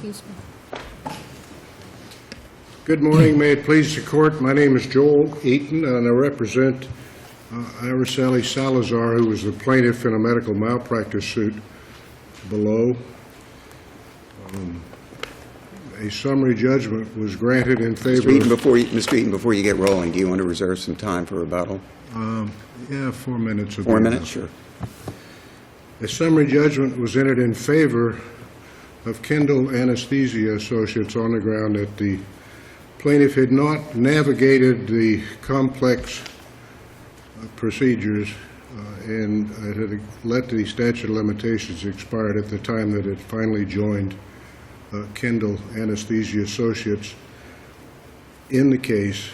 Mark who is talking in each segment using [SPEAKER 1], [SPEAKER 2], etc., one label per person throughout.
[SPEAKER 1] Excuse me.
[SPEAKER 2] Good morning. May it please the court. My name is Joel Eaton, and I represent Araceli Salazar, who was the plaintiff in a medical malpractice suit below. A summary judgment was granted in favor
[SPEAKER 3] Mr. Eaton, before you get rolling, do you want to reserve some time for rebuttal?
[SPEAKER 2] Yeah, 4 minutes.
[SPEAKER 3] 4 minutes, sure.
[SPEAKER 2] A summary judgment was entered in favor of Kendall Anesthesia Associates on the ground that the plaintiff had not navigated the complex procedures and had let the statute of limitations expired at the time that it finally joined Kendall Anesthesia Associates in the case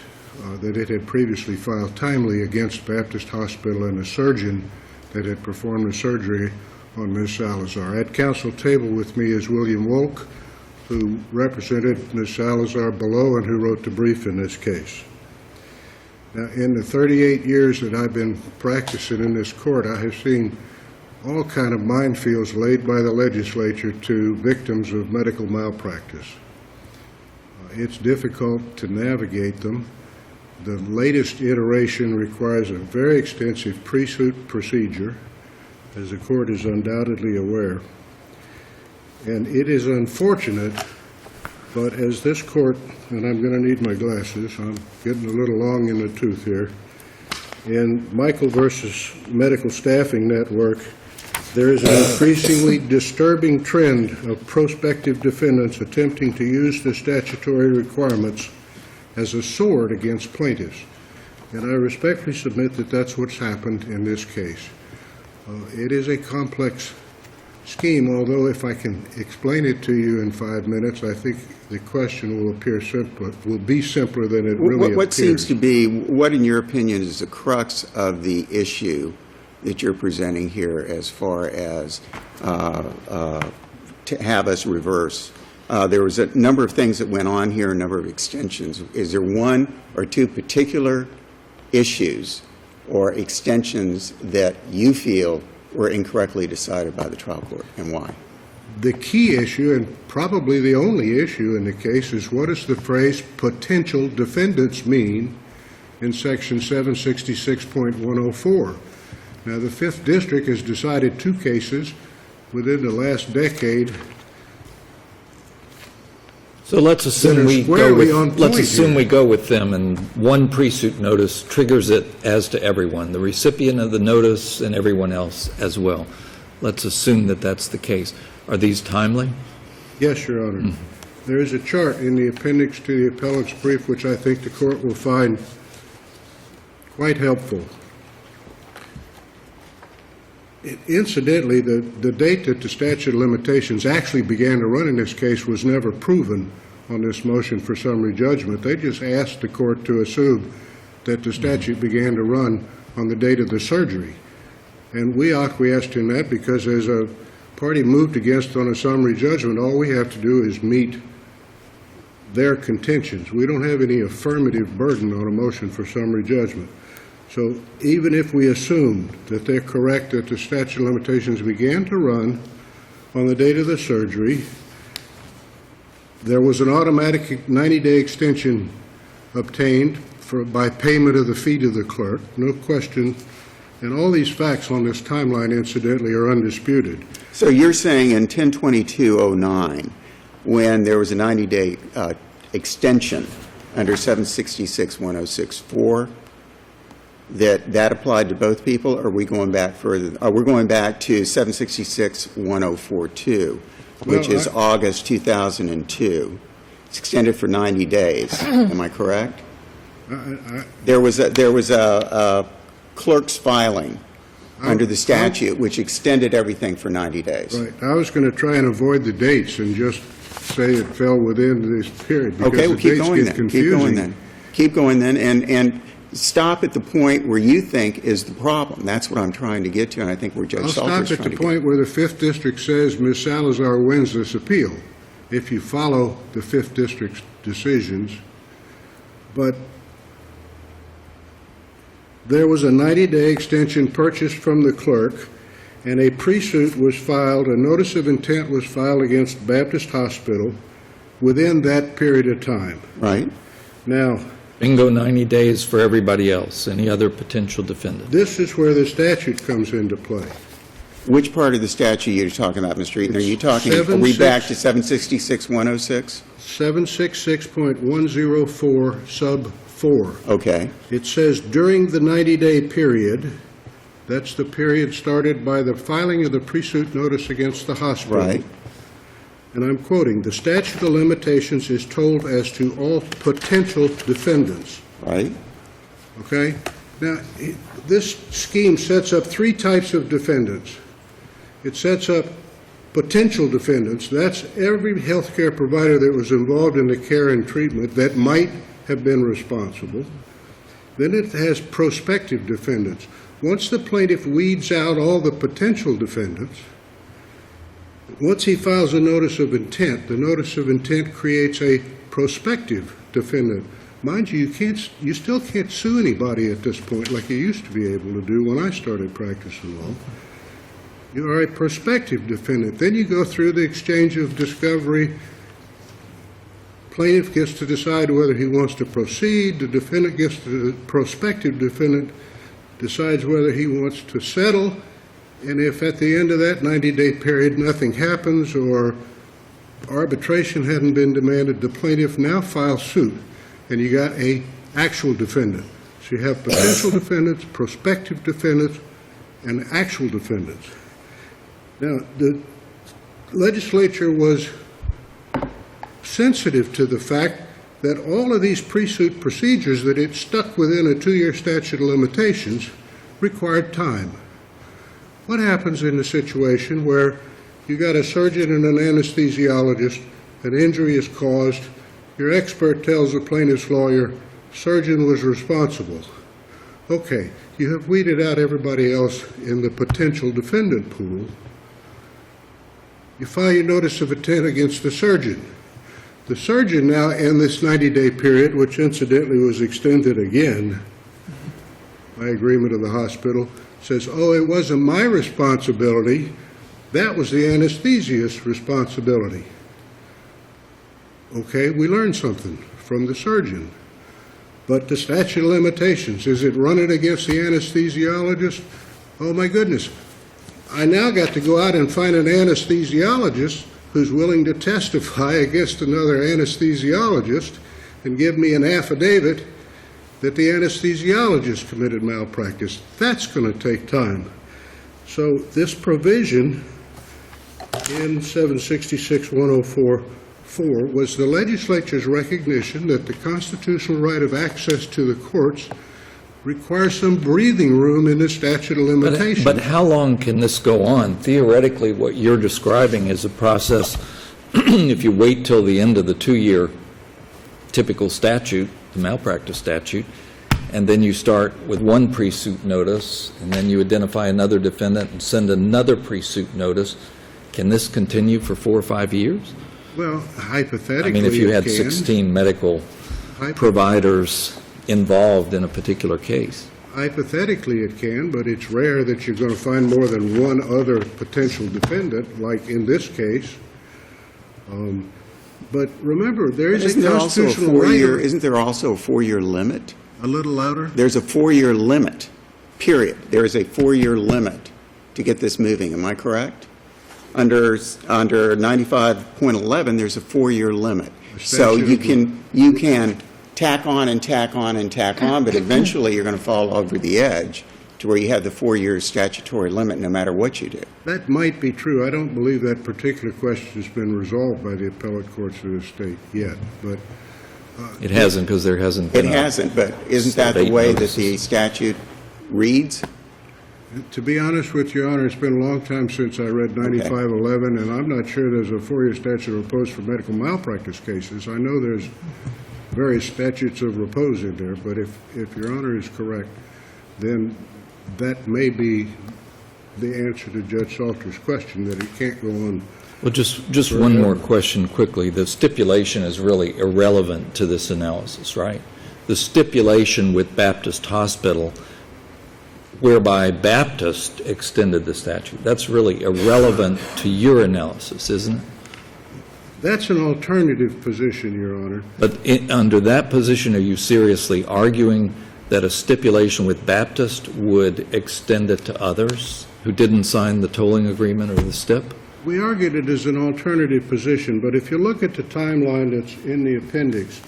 [SPEAKER 2] that it had previously filed timely against Baptist Hospital and a surgeon that had performed the surgery on Ms. Salazar. At council table with me is William Wolk, who represented Ms. Salazar below and who wrote the brief in this case. Now, in the 38 years that I've been practicing in this court, I have seen all kind of minefields laid by the legislature to victims of medical malpractice. It's difficult to navigate them. The latest iteration requires a very extensive pre-suit procedure, as the court is undoubtedly aware. And it is unfortunate, but as this court, and I'm going to need my glasses, I'm getting a little long in the tooth here, in Michael versus Medical Staffing Network, there is an increasingly disturbing trend of prospective defendants attempting to use the statutory requirements as a sword against plaintiffs. And I respectfully submit that that's what's happened in this case. It is a complex scheme, although if I can explain it to you in 5 minutes, I think the question will appear simpler, will be simpler than it really appears.
[SPEAKER 3] What seems to be, what in your opinion is the crux of the issue that you're presenting here as far as to have us reverse? There was a number of things that went on here, a number of extensions. Is there one or two particular issues or extensions that you feel were incorrectly decided by the trial court, and why?
[SPEAKER 2] The key issue, and probably the only issue in the case, is what does the phrase potential defendants mean in section 766.104? Now, the 5th District has decided 2 cases within the last decade.
[SPEAKER 4] So let's assume we go with them, and one pre-suit notice triggers it as to everyone, the recipient of the notice and everyone else as well. Let's assume that that's the case. Are these timely?
[SPEAKER 2] Yes, Your Honor. There is a chart in the appendix to the appellant's brief which I think the court will find quite helpful. Incidentally, the date that the statute of limitations actually began to run in this case was never proven on this motion for summary judgment. They just asked the court to assume that the statute began to run on the date of the surgery. And we acquiesced in that because as a party moved against on a summary judgment, all we have to do is meet their contentions. We don't have any affirmative burden on a motion for summary judgment. So even if we assume that they're correct that the statute of limitations began to run on the date of the surgery, there was an automatic 90-day extension obtained by payment of the fee to the clerk, no question. And all these facts on this timeline, incidentally, are undisputed.
[SPEAKER 3] So you're saying in 102209, when there was a 90-day extension under 766.1064, that applied to both people, or are we going back further? We're going back to 766.1042, which is August 2002. It's extended for 90 days. Am I correct? There was a clerk's filing under the statute which extended everything for 90 days.
[SPEAKER 2] Right. I was going to try and avoid the dates and just say it fell within this period because
[SPEAKER 3] Okay, well,
[SPEAKER 2] the
[SPEAKER 3] keep
[SPEAKER 2] dates
[SPEAKER 3] going
[SPEAKER 2] get
[SPEAKER 3] then.
[SPEAKER 2] confusing.
[SPEAKER 3] Keep going then. Keep going then, and stop at the point where you think is the problem. That's what I'm trying to get to, and I think where Judge Salter's
[SPEAKER 2] I'll stop at the point where the 5th District says Ms. Salazar wins this appeal, if you follow the 5th District's decisions. But there was a 90-day extension purchased from the clerk, and a pre-suit was filed, a notice of intent was filed against Baptist Hospital within that period of time.
[SPEAKER 3] Right?
[SPEAKER 2] Now,
[SPEAKER 4] Bingo, 90 days for everybody else, any other potential defendant.
[SPEAKER 2] this is where the statute comes into play.
[SPEAKER 3] Which part of the statute are you talking about, Mr. Eaton? Are you talking, are we back to 766-106?
[SPEAKER 2] 766.104 sub 4.
[SPEAKER 3] Okay.
[SPEAKER 2] It says during the 90-day period, that's the period started by the filing of the pre-suit notice against the hospital.
[SPEAKER 3] Right.
[SPEAKER 2] And I'm quoting, "The statute of limitations is told as to all potential defendants."
[SPEAKER 3] Right?
[SPEAKER 2] Okay? Now, this scheme sets up three types of defendants. It sets up potential defendants. That's every healthcare provider that was involved in the care and treatment that might have been responsible. Then it has prospective defendants. Once the plaintiff weeds out all the potential defendants, once he files a notice of intent, the notice of intent creates a prospective defendant. Mind you, you still can't sue anybody at this point like you used to be able to do when I started practicing law. You are a prospective defendant. Then you go through the exchange of discovery. Plaintiff gets to decide whether he wants to proceed. The defendant gets to, the prospective defendant decides whether he wants to settle. And if at the end of that 90-day period nothing happens or arbitration hadn't been demanded, the plaintiff now files suit, and you got a actual defendant. So you have potential defendants, prospective defendants, and actual defendants. Now, the legislature was sensitive to the fact that all of these pre-suit procedures that it stuck within a 2-year statute of limitations required time. What happens in a situation where you got a surgeon and an anesthesiologist, an injury is caused, your expert tells the plaintiff's lawyer, surgeon was responsible. Okay, you have weeded out everybody else in the potential defendant pool. You file your notice of intent against the surgeon. The surgeon now, in this 90-day period, which incidentally was extended again by agreement of the hospital, says, oh, it wasn't my responsibility, that was the anesthesiast's responsibility. Okay, we learned something from the surgeon. But the statute of limitations, is it running against the anesthesiologist? Oh my goodness, I now got to go out and find an anesthesiologist who's willing to testify against another anesthesiologist and give me an affidavit that the anesthesiologist committed malpractice. That's going to take time. So this provision in 766-104-4 was the legislature's recognition that the constitutional right of access to the courts requires some breathing room in the statute of limitations.
[SPEAKER 4] But how long can this go on? Theoretically, what you're describing is a process, if you wait till the end of the 2-year typical statute, the malpractice statute, and then you start with one pre-suit notice, and then you identify another defendant and send another pre-suit notice. Can this continue for 4 or 5 years?
[SPEAKER 2] Well, hypothetically,
[SPEAKER 4] I mean, if you had
[SPEAKER 2] it can.
[SPEAKER 4] 16 medical providers involved in a particular case.
[SPEAKER 2] Hypothetically, it can, but it's rare that you're going to find more than one other potential defendant, like in this case. But remember, there is a constitutional right.
[SPEAKER 3] Isn't there also a 4-year limit?
[SPEAKER 2] A little louder?
[SPEAKER 3] There's a 4-year limit, period. There is a 4-year limit to get this moving. Am I correct? Under 95.11, there's a 4-year limit. So you can tack on and tack on and tack on, but eventually you're going to fall over the edge to where you have the 4-year statutory limit no matter what you do.
[SPEAKER 2] That might be true. I don't believe that particular question has been resolved by the appellate courts of the state yet, but
[SPEAKER 4] It hasn't, because there hasn't been
[SPEAKER 3] It hasn't, but isn't that the way that the statute reads?
[SPEAKER 2] to be honest with you, Your Honor, it's been a long time since I read 9511, and I'm not sure there's a 4-year statute of repose for medical malpractice cases. I know there's various statutes of repose in there, but if Your Honor is correct, then that may be the answer to Judge Salter's question, that it can't go on.
[SPEAKER 4] Well, just one more question quickly. The stipulation is really irrelevant to this analysis, right? The stipulation with Baptist Hospital whereby Baptist extended the statute. That's really irrelevant to your analysis, isn't it?
[SPEAKER 2] That's an alternative position, Your Honor.
[SPEAKER 4] But under that position, are you seriously arguing that a stipulation with Baptist would extend it to others who didn't sign the tolling agreement or the stip?
[SPEAKER 2] We argued it as an alternative position, but if you look at the timeline that's in the appendix,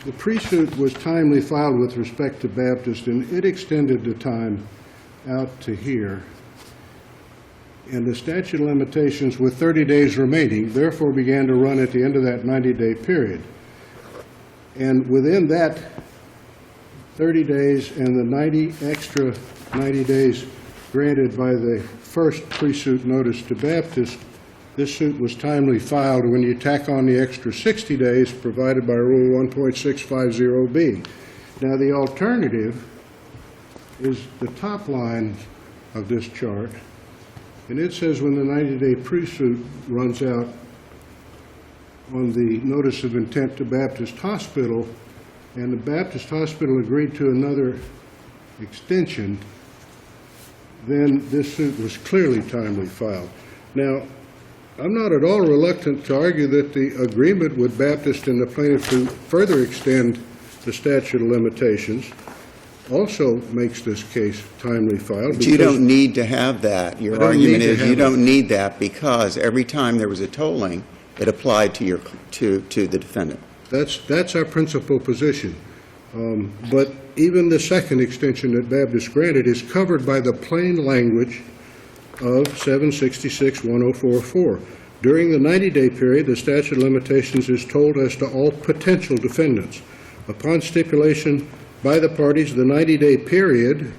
[SPEAKER 2] the pre-suit was timely filed with respect to Baptist, and it extended the time out to here. And the statute of limitations with 30 days remaining therefore began to run at the end of that 90-day period. And within that 30 days and the extra 90 days granted by the first pre-suit notice to Baptist, this suit was timely filed when you tack on the extra 60 days provided by Rule 1.650B. Now, the alternative is the top line of this chart, and it says when the 90-day pre-suit runs out on the notice of intent to Baptist Hospital, and the Baptist Hospital agreed to another extension, then this suit was clearly timely filed. Now, I'm not at all reluctant to argue that the agreement with Baptist and the plaintiff to further extend the statute of limitations also makes this case timely filed.
[SPEAKER 3] But you don't need to have that. Your argument is you don't need that because every time there was a tolling, it applied to the defendant.
[SPEAKER 2] That's our principal position. But even the second extension that Baptist granted is covered by the plain language of 766-1044. During the 90-day period, the statute of limitations is told as to all potential defendants. Upon stipulation by the parties, the 90-day period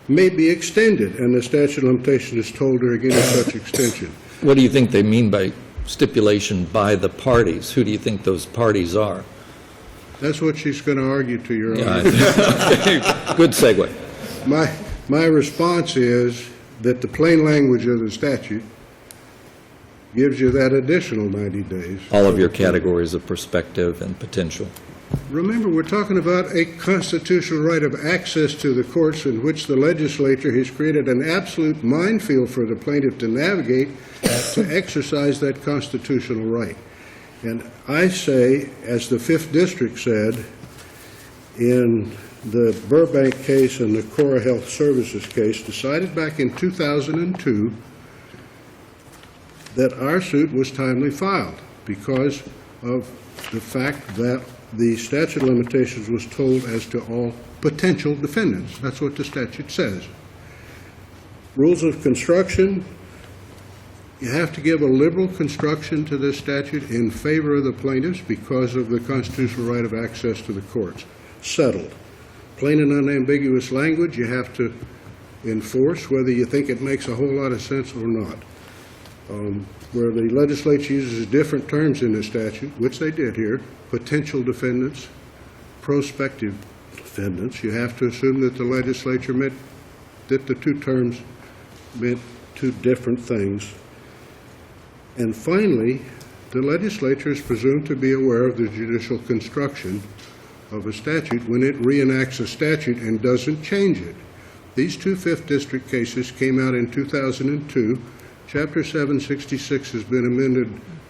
[SPEAKER 2] may be extended, and the statute of limitations is told during any such extension.
[SPEAKER 4] What do you think they mean by stipulation by the parties? Who do you think those parties are?
[SPEAKER 2] That's what she's going to argue to Your Honor.
[SPEAKER 4] Good segue.
[SPEAKER 2] My response is that the plain language of the statute gives you that additional 90 days.
[SPEAKER 4] All of your categories of prospective and potential.
[SPEAKER 2] Remember, we're talking about a constitutional right of access to the courts in which the legislature has created an absolute minefield for the plaintiff to navigate to exercise that constitutional right. And I say, as the Fifth District said in the Burbank case and the Cora Health Services case, decided back in 2002, that our suit was timely filed because of the fact that the statute of limitations was told as to all potential defendants. That's what the statute says. Rules of construction, you have to give a liberal construction to this statute in favor of the plaintiffs because of the constitutional right of access to the courts. Settled. Plain and unambiguous language you have to enforce, whether you think it makes a whole lot of sense or not. Where the legislature uses different terms in the statute, which they did here, potential defendants, prospective defendants, you have to assume that the legislature meant that the two terms meant two different things. And finally, the legislature is presumed to be aware of the judicial construction of a statute when it reenacts a statute and doesn't change it. These two Fifth District cases came out in 2002. Chapter 766 has been amended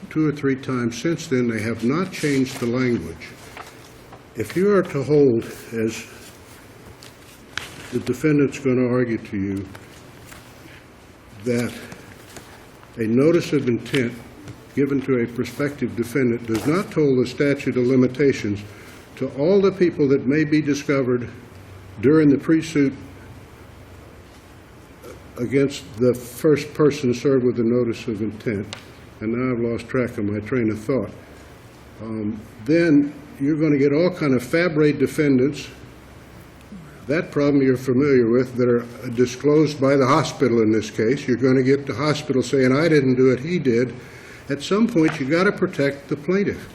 [SPEAKER 2] 2 or 3 times since then. They have not changed the language. If you are to hold, as the defendant's going to argue to you, that a notice of intent given to a prospective defendant does not toll the statute of limitations to all the people that may be discovered during the pre-suit against the first person served with the notice of intent, and now I've lost track of my train of thought, then you're going to get all kind of fab-rate defendants, that problem you're familiar with, that are disclosed by the hospital in this case. You're going to get the hospital saying, I didn't do it, he did. At some point, you've got to protect the plaintiff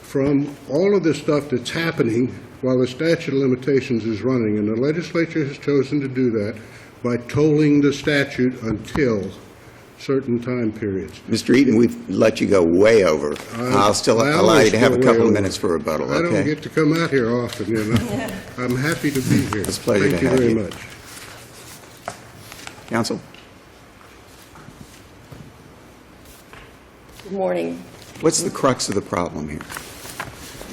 [SPEAKER 2] from all of this stuff that's happening while the statute of limitations is running, and the legislature has chosen to do that by tolling the statute until certain time periods.
[SPEAKER 3] Mr. Eaton, we've let you go way over. I'll still
[SPEAKER 2] I
[SPEAKER 3] allow
[SPEAKER 2] always
[SPEAKER 3] you to have
[SPEAKER 2] go
[SPEAKER 3] a
[SPEAKER 2] way
[SPEAKER 3] couple of
[SPEAKER 2] over.
[SPEAKER 3] minutes for rebuttal,
[SPEAKER 2] I don't
[SPEAKER 3] okay?
[SPEAKER 2] get to come out here often, you know. I'm happy to be here.
[SPEAKER 3] It's a pleasure
[SPEAKER 2] Thank
[SPEAKER 3] to have
[SPEAKER 2] you
[SPEAKER 3] you.
[SPEAKER 2] very much.
[SPEAKER 3] Counsel?
[SPEAKER 1] Good morning.
[SPEAKER 3] What's the crux of the problem here?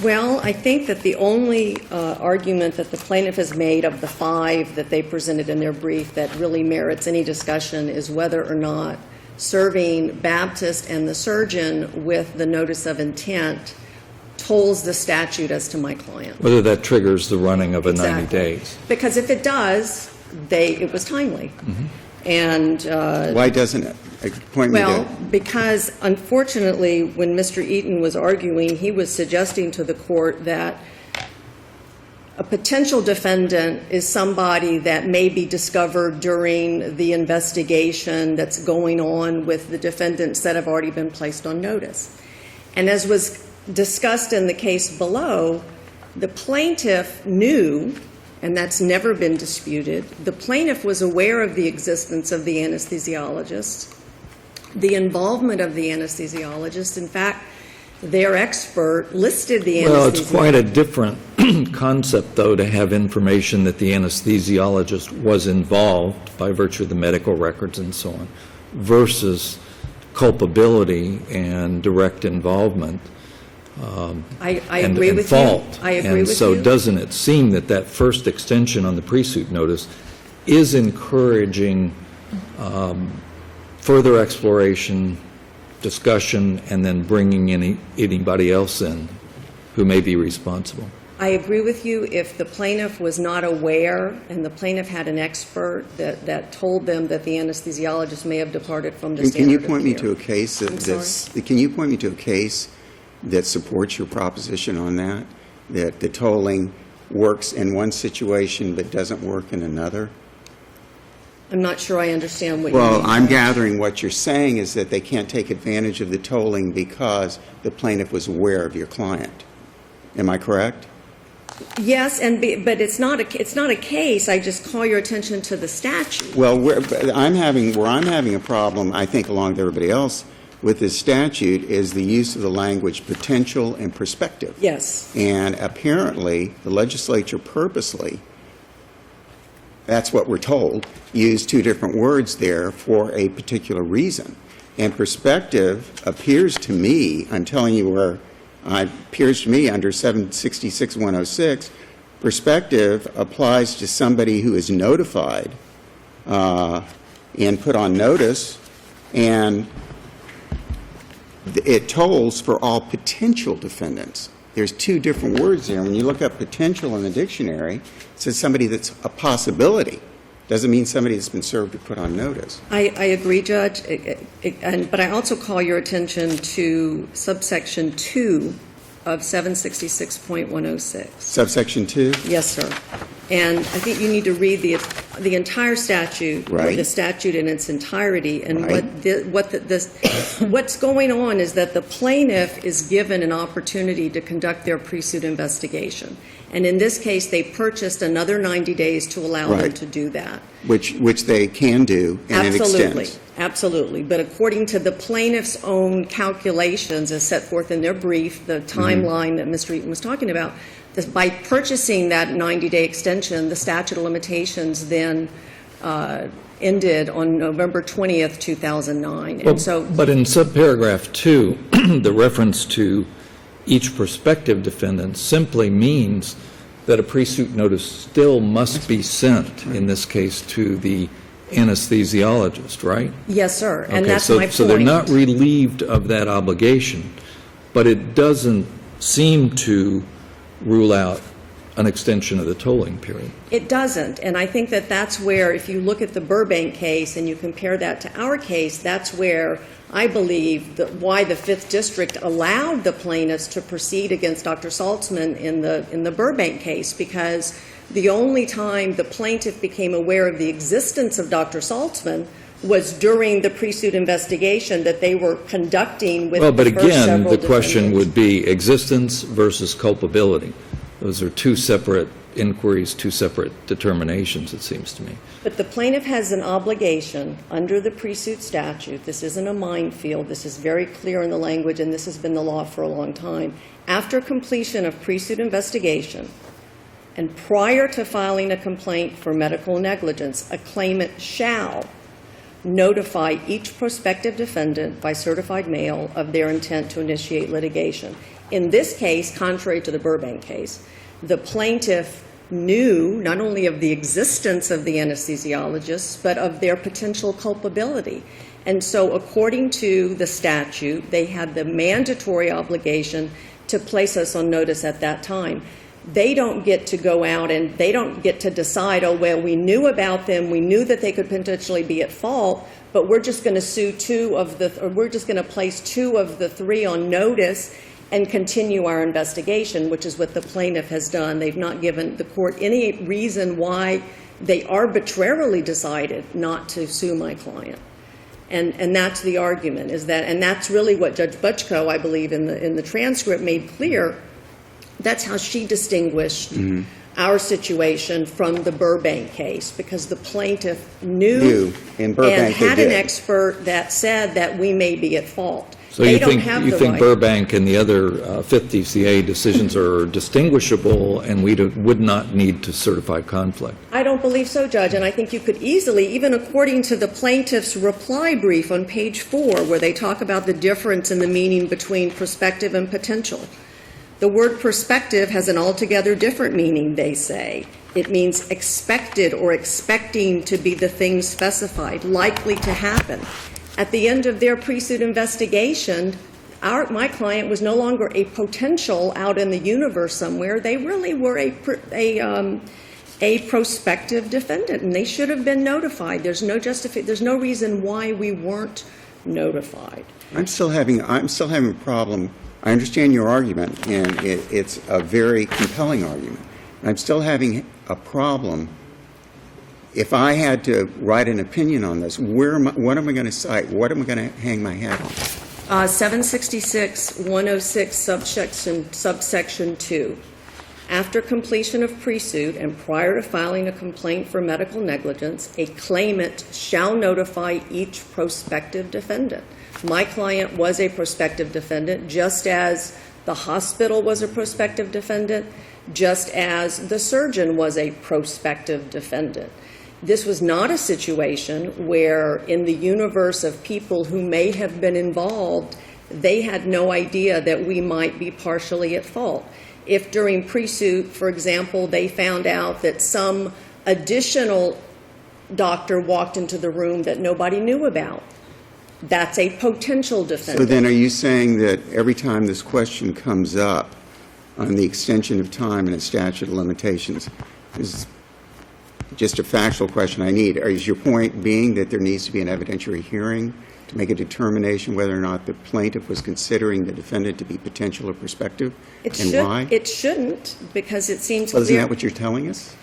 [SPEAKER 1] Well, I think that the only argument that the plaintiff has made of the 5 that they presented in their brief that really merits any discussion is whether or not serving Baptist and the surgeon with the notice of intent tolls the statute as to my client.
[SPEAKER 4] Whether that triggers the running of a 90
[SPEAKER 1] Exactly.
[SPEAKER 4] days.
[SPEAKER 1] Because if it does, it was timely. And
[SPEAKER 3] Why doesn't it? Point me
[SPEAKER 1] well,
[SPEAKER 3] to...
[SPEAKER 1] because unfortunately, when Mr. Eaton was arguing, he was suggesting to the court that a potential defendant is somebody that may be discovered during the investigation that's going on with the defendants that have already been placed on notice. And as was discussed in the case below, the plaintiff knew, and that's never been disputed, the plaintiff was aware of the existence of the anesthesiologist, the involvement of the anesthesiologist. In fact, their expert listed the anesthesiologist.
[SPEAKER 4] Well, it's quite a different concept, though, to have information that the anesthesiologist was involved by virtue of the medical records and so on, versus culpability and direct involvement.
[SPEAKER 1] I agree with
[SPEAKER 4] fault.
[SPEAKER 1] you. I agree with
[SPEAKER 4] And so
[SPEAKER 1] you.
[SPEAKER 4] doesn't it seem that that first extension on the pre-suit notice is encouraging further exploration, discussion, and then bringing anybody else in who may be responsible?
[SPEAKER 1] I agree with you if the plaintiff was not aware and the plaintiff had an expert that told them that the anesthesiologist may have departed from the standard
[SPEAKER 3] Can you
[SPEAKER 1] of
[SPEAKER 3] point me
[SPEAKER 1] care.
[SPEAKER 3] to a case
[SPEAKER 1] I'm
[SPEAKER 3] can you point me to a case that supports your proposition on that? That the tolling works in one situation but doesn't work in another?
[SPEAKER 1] I'm not sure I understand what you
[SPEAKER 3] Well,
[SPEAKER 1] mean.
[SPEAKER 3] I'm gathering what you're saying is that they can't take advantage of the tolling because the plaintiff was aware of your client. Am I correct?
[SPEAKER 1] Yes, but it's not a case. I just call your attention to the statute.
[SPEAKER 3] Well, where I'm having a problem, I think, along with everybody else, with this statute is the use of the language potential and prospective.
[SPEAKER 1] Yes.
[SPEAKER 3] And apparently, the legislature purposely, that's what we're told, used 2 different words there for a particular reason. And prospective appears to me, I'm telling you where, appears to me under 766-106, prospective applies to somebody who is notified and put on notice, and it tolls for all potential defendants. There's 2 different words there. When you look up potential in the dictionary, it says somebody that's a possibility. Doesn't mean somebody that's been served or put on notice.
[SPEAKER 1] I agree, Judge, but I also call your attention to subsection 2 of 766.106.
[SPEAKER 3] Subsection 2?
[SPEAKER 1] Yes, sir. And I think you need to read the entire statute, or
[SPEAKER 3] Right.
[SPEAKER 1] the statute in its entirety. And
[SPEAKER 3] Right.
[SPEAKER 1] what's going on is that the plaintiff is given an opportunity to conduct their pre-suit investigation. And in this case, they purchased another 90 days to allow them
[SPEAKER 3] Right.
[SPEAKER 1] to do that.
[SPEAKER 3] Which they can do, and it
[SPEAKER 1] Absolutely,
[SPEAKER 3] extends.
[SPEAKER 1] absolutely. But according to the plaintiff's own calculations as set forth in their brief, the timeline that Mr. Eaton was talking about, by purchasing that 90-day extension, the statute of limitations then ended on November 20th, 2009. And so,
[SPEAKER 4] But in subparagraph 2, the reference to each prospective defendant simply means that a pre-suit notice still must be sent, in this case, to the anesthesiologist, right?
[SPEAKER 1] yes, sir, and
[SPEAKER 4] Okay,
[SPEAKER 1] that's my point.
[SPEAKER 4] So they're not relieved of that obligation, but it doesn't seem to rule out an extension of the tolling period.
[SPEAKER 1] It doesn't, and I think that that's where, if you look at the Burbank case and you compare that to our case, that's where I believe that why the 5th District allowed the plaintiffs to proceed against Dr. Saltzman in the Burbank case, because the only time the plaintiff became aware of the existence of Dr. Saltzman was during the pre-suit investigation that they were conducting with
[SPEAKER 4] Well, but
[SPEAKER 1] the first
[SPEAKER 4] again,
[SPEAKER 1] several
[SPEAKER 4] the question
[SPEAKER 1] defendants.
[SPEAKER 4] would be existence versus culpability. Those are two separate inquiries, two separate determinations, it seems to me.
[SPEAKER 1] But the plaintiff has an obligation under the Presuit Statute. This isn't a minefield. This is very clear in the language, and this has been the law for a long time. After completion of Presuit investigation and prior to filing a complaint for medical negligence, a claimant shall notify each prospective defendant by certified mail of their intent to initiate litigation. In this case, contrary to the Burbank case, the plaintiff knew not only of the existence of the anesthesiologists, but of their potential culpability. And so according to the statute, they had the mandatory obligation to place us on notice at that time. They don't get to go out and they don't get to decide, oh, well, we knew about them, we knew that they could potentially be at fault, but we're just going to we're just going to place 2 of the 3 on notice and continue our investigation, which is what the plaintiff has done. They've not given the court any reason why they arbitrarily decided not to sue my client. And that's the argument, is that, and that's really what Judge Butchko, I believe, in the transcript made clear. That's how she distinguished our situation from the Burbank case, because the plaintiff knew
[SPEAKER 3] in Burbank
[SPEAKER 1] and had
[SPEAKER 3] they
[SPEAKER 1] an
[SPEAKER 3] did.
[SPEAKER 1] expert that said that we may be at fault.
[SPEAKER 4] So
[SPEAKER 1] They
[SPEAKER 4] you
[SPEAKER 1] don't
[SPEAKER 4] think,
[SPEAKER 1] have
[SPEAKER 4] you
[SPEAKER 1] the
[SPEAKER 4] think
[SPEAKER 1] right.
[SPEAKER 4] Burbank and the other Fifth DCA decisions are distinguishable, and we would not need to certify conflict?
[SPEAKER 1] I don't believe so, Judge, and I think you could easily, even according to the plaintiff's reply brief on page 4, where they talk about the difference in the meaning between prospective and potential. The word prospective has an altogether different meaning, they say. It means expected or expecting to be the thing specified, likely to happen. At the end of their pre-suit investigation, my client was no longer a potential out in the universe somewhere. They really were a prospective defendant, and they should have been notified. There's no reason why we weren't notified.
[SPEAKER 3] I'm still having a problem. I understand your argument, and it's a very compelling argument. I'm still having a problem. If I had to write an opinion on this, what am I going to cite? What am I going to hang my hat on?
[SPEAKER 1] 766-106 subsection 2. After completion of pre-suit and prior to filing a complaint for medical negligence, a claimant shall notify each prospective defendant. My client was a prospective defendant, just as the hospital was a prospective defendant, just as the surgeon was a prospective defendant. This was not a situation where, in the universe of people who may have been involved, they had no idea that we might be partially at fault. If during pre-suit, for example, they found out that some additional doctor walked into the room that nobody knew about, that's a potential defendant.
[SPEAKER 3] So then are you saying that every time this question comes up on the extension of time and a statute of limitations, this is just a factual question I need, is your point being that there needs to be an evidentiary hearing to make a determination whether or not the plaintiff was considering the defendant to be potential or prospective, why?
[SPEAKER 1] It shouldn't, because it seems
[SPEAKER 3] Well, isn't
[SPEAKER 1] clear.
[SPEAKER 3] that what you're telling us?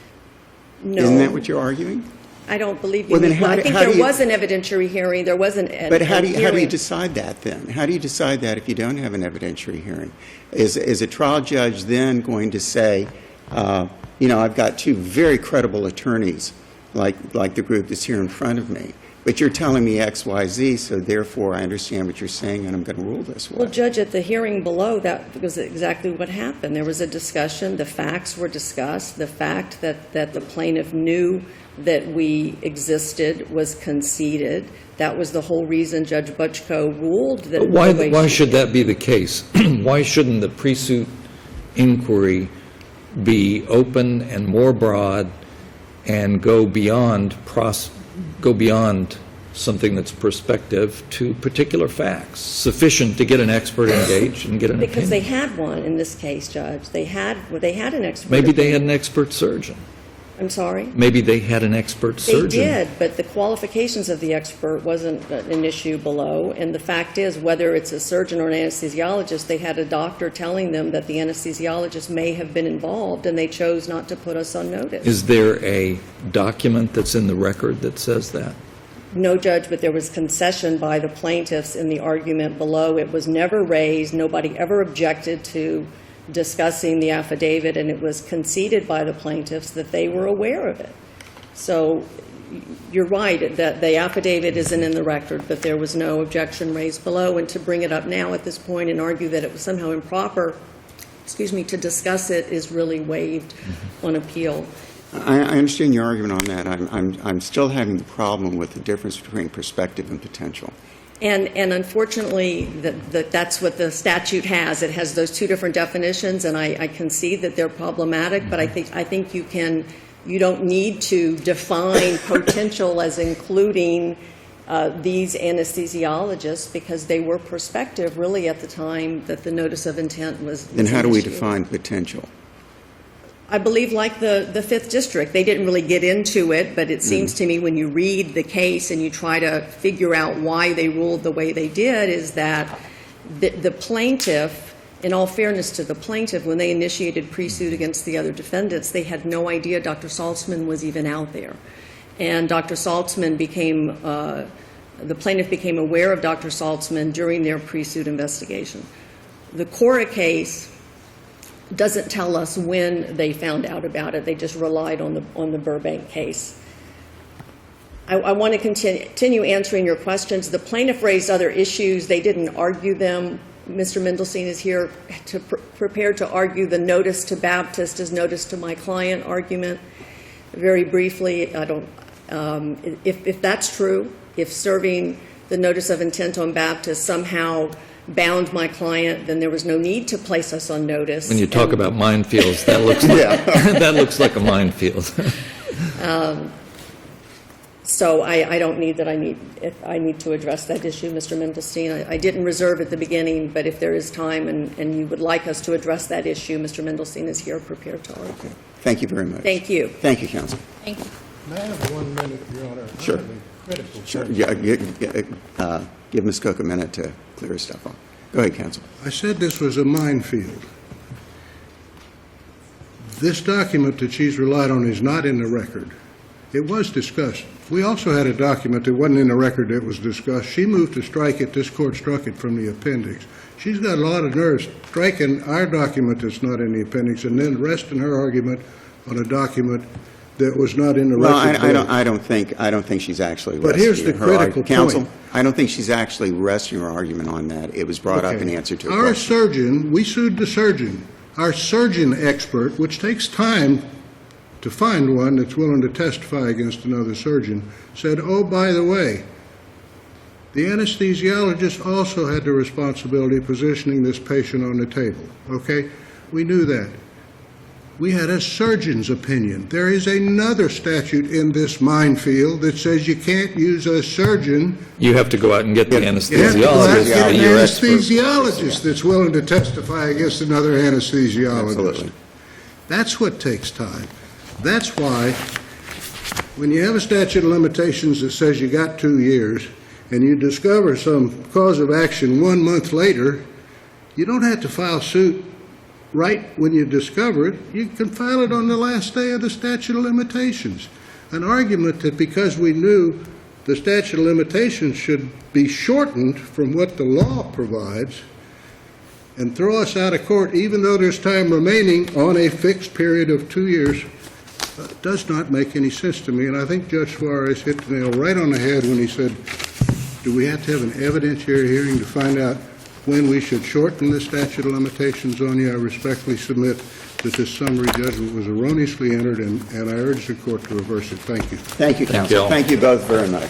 [SPEAKER 1] No.
[SPEAKER 3] Isn't that what you're arguing?
[SPEAKER 1] I don't believe you.
[SPEAKER 3] Well, then
[SPEAKER 1] mean-
[SPEAKER 3] how
[SPEAKER 1] I
[SPEAKER 3] do-
[SPEAKER 1] think
[SPEAKER 3] how do
[SPEAKER 1] there
[SPEAKER 3] you-
[SPEAKER 1] was an evidentiary hearing. There was an
[SPEAKER 3] But how do you
[SPEAKER 1] hearing.
[SPEAKER 3] decide that then? How do you decide that if you don't have an evidentiary hearing? Is a trial judge then going to say, I've got 2 very credible attorneys, like the group that's here in front of me, but you're telling me X, Y, Z, so therefore I understand what you're saying and I'm going to rule this way.
[SPEAKER 1] Well, Judge, at the hearing below, that was exactly what happened. There was a discussion. The facts were discussed. The fact that the plaintiff knew that we existed was conceded. That was the whole reason Judge Butchko ruled that.
[SPEAKER 4] But why should that be the case? Why shouldn't the pre-suit inquiry be open and more broad and go beyond something that's prospective to particular facts, sufficient to get an expert engaged and get an
[SPEAKER 1] Because they
[SPEAKER 4] opinion?
[SPEAKER 1] had one in this case, Judge. They had an expert.
[SPEAKER 4] Maybe they had an expert surgeon.
[SPEAKER 1] I'm sorry?
[SPEAKER 4] Maybe they had an expert
[SPEAKER 1] They
[SPEAKER 4] surgeon.
[SPEAKER 1] did, but the qualifications of the expert wasn't an issue below. And the fact is, whether it's a surgeon or an anesthesiologist, they had a doctor telling them that the anesthesiologist may have been involved, and they chose not to put us on notice.
[SPEAKER 4] Is there a document that's in the record that says that?
[SPEAKER 1] No, Judge, but there was concession by the plaintiffs in the argument below. It was never raised. Nobody ever objected to discussing the affidavit, and it was conceded by the plaintiffs that they were aware of it. So you're right that the affidavit isn't in the record, but there was no objection raised below, and to bring it up now at this point and argue that it was somehow improper, to discuss it is really waived on appeal.
[SPEAKER 3] I understand your argument on that. I'm still having the problem with the difference between prospective and potential.
[SPEAKER 1] And unfortunately, that's what the statute has. It has those two different definitions, and I concede that they're problematic, but I think you don't need to define potential as including these anesthesiologists, because they were prospective really at the time that the notice of intent was
[SPEAKER 3] Then how do we
[SPEAKER 1] initiated.
[SPEAKER 3] define potential?
[SPEAKER 1] I believe like the 5th District, they didn't really get into it, but it seems to me when you read the case and you try to figure out why they ruled the way they did, is that the plaintiff, in all fairness to the plaintiff, when they initiated pre-suit against the other defendants, they had no idea Dr. Saltzman was even out there. And Dr. Saltzman the plaintiff became aware of Dr. Saltzman during their pre-suit investigation. The Cora case doesn't tell us when they found out about it. They just relied on the Burbank case. I want to continue answering your questions. The plaintiff raised other issues. They didn't argue them. Mr. Mendelsohn is here prepared to argue the notice to Baptist as notice to my client argument. Very briefly, if that's true, if serving the notice of intent on Baptist somehow bound my client, then there was no need to place us on notice.
[SPEAKER 4] When you talk about minefields, that looks like, that looks like a minefield.
[SPEAKER 1] So I don't need that. I need to address that issue, Mr. Mendelstein. I didn't reserve at the beginning, but if there is time and you would like us to address that issue, Mr. Mendelstein is here prepared to argue.
[SPEAKER 3] Okay. Thank you very much.
[SPEAKER 1] Thank you.
[SPEAKER 3] Thank you, counsel.
[SPEAKER 1] Thank you.
[SPEAKER 2] May I have 1 minute, Your Honor?
[SPEAKER 3] Sure.
[SPEAKER 2] Critical.
[SPEAKER 3] Sure. Yeah, give Ms. Cook a minute to clear his stuff off. Go ahead, counsel.
[SPEAKER 2] I said this was a minefield. This document that she's relied on is not in the record. It was discussed. We also had a document that wasn't in the record that was discussed. She moved to strike it. This court struck it from the appendix. She's got a lot of nerves striking our document that's not in the appendix and then resting her argument on a document that was not in the record.
[SPEAKER 3] Well, I don't think she's actually resting.
[SPEAKER 2] But here's the
[SPEAKER 3] her
[SPEAKER 2] critical
[SPEAKER 3] counsel,
[SPEAKER 2] point.
[SPEAKER 3] I don't think she's actually resting her argument on that. It was brought up in answer to a
[SPEAKER 2] Our
[SPEAKER 3] question.
[SPEAKER 2] surgeon, we sued the surgeon. Our surgeon expert, which takes time to find one that's willing to testify against another surgeon, said, oh, by the way, the anesthesiologist also had the responsibility of positioning this patient on the table, okay? We knew that. We had a surgeon's opinion. There is another statute in this minefield that says you can't use a surgeon.
[SPEAKER 4] You have to go out and get the
[SPEAKER 2] You have to go out and
[SPEAKER 4] anesthesiologist.
[SPEAKER 2] get an
[SPEAKER 3] your expert.
[SPEAKER 2] anesthesiologist that's willing to testify against another anesthesiologist.
[SPEAKER 3] Absolutely.
[SPEAKER 2] That's what takes time. That's why, when you have a statute of limitations that says you got 2 years, and you discover some cause of action 1 month later, you don't have to file suit right when you discover it. You can file it on the last day of the statute of limitations. An argument that because we knew the statute of limitations should be shortened from what the law provides and throw us out of court, even though there's time remaining on a fixed period of 2 years, does not make any sense to me. And I think Judge Suarez hit the nail right on the head when he said, do we have to have an evidentiary hearing to find out when we should shorten the statute of limitations on you? I respectfully submit that this summary judgment was erroneously entered, and I urge the court to reverse it. Thank you.
[SPEAKER 3] Thank you,
[SPEAKER 4] Thank
[SPEAKER 3] counsel.
[SPEAKER 4] you.
[SPEAKER 3] Thank you both very much.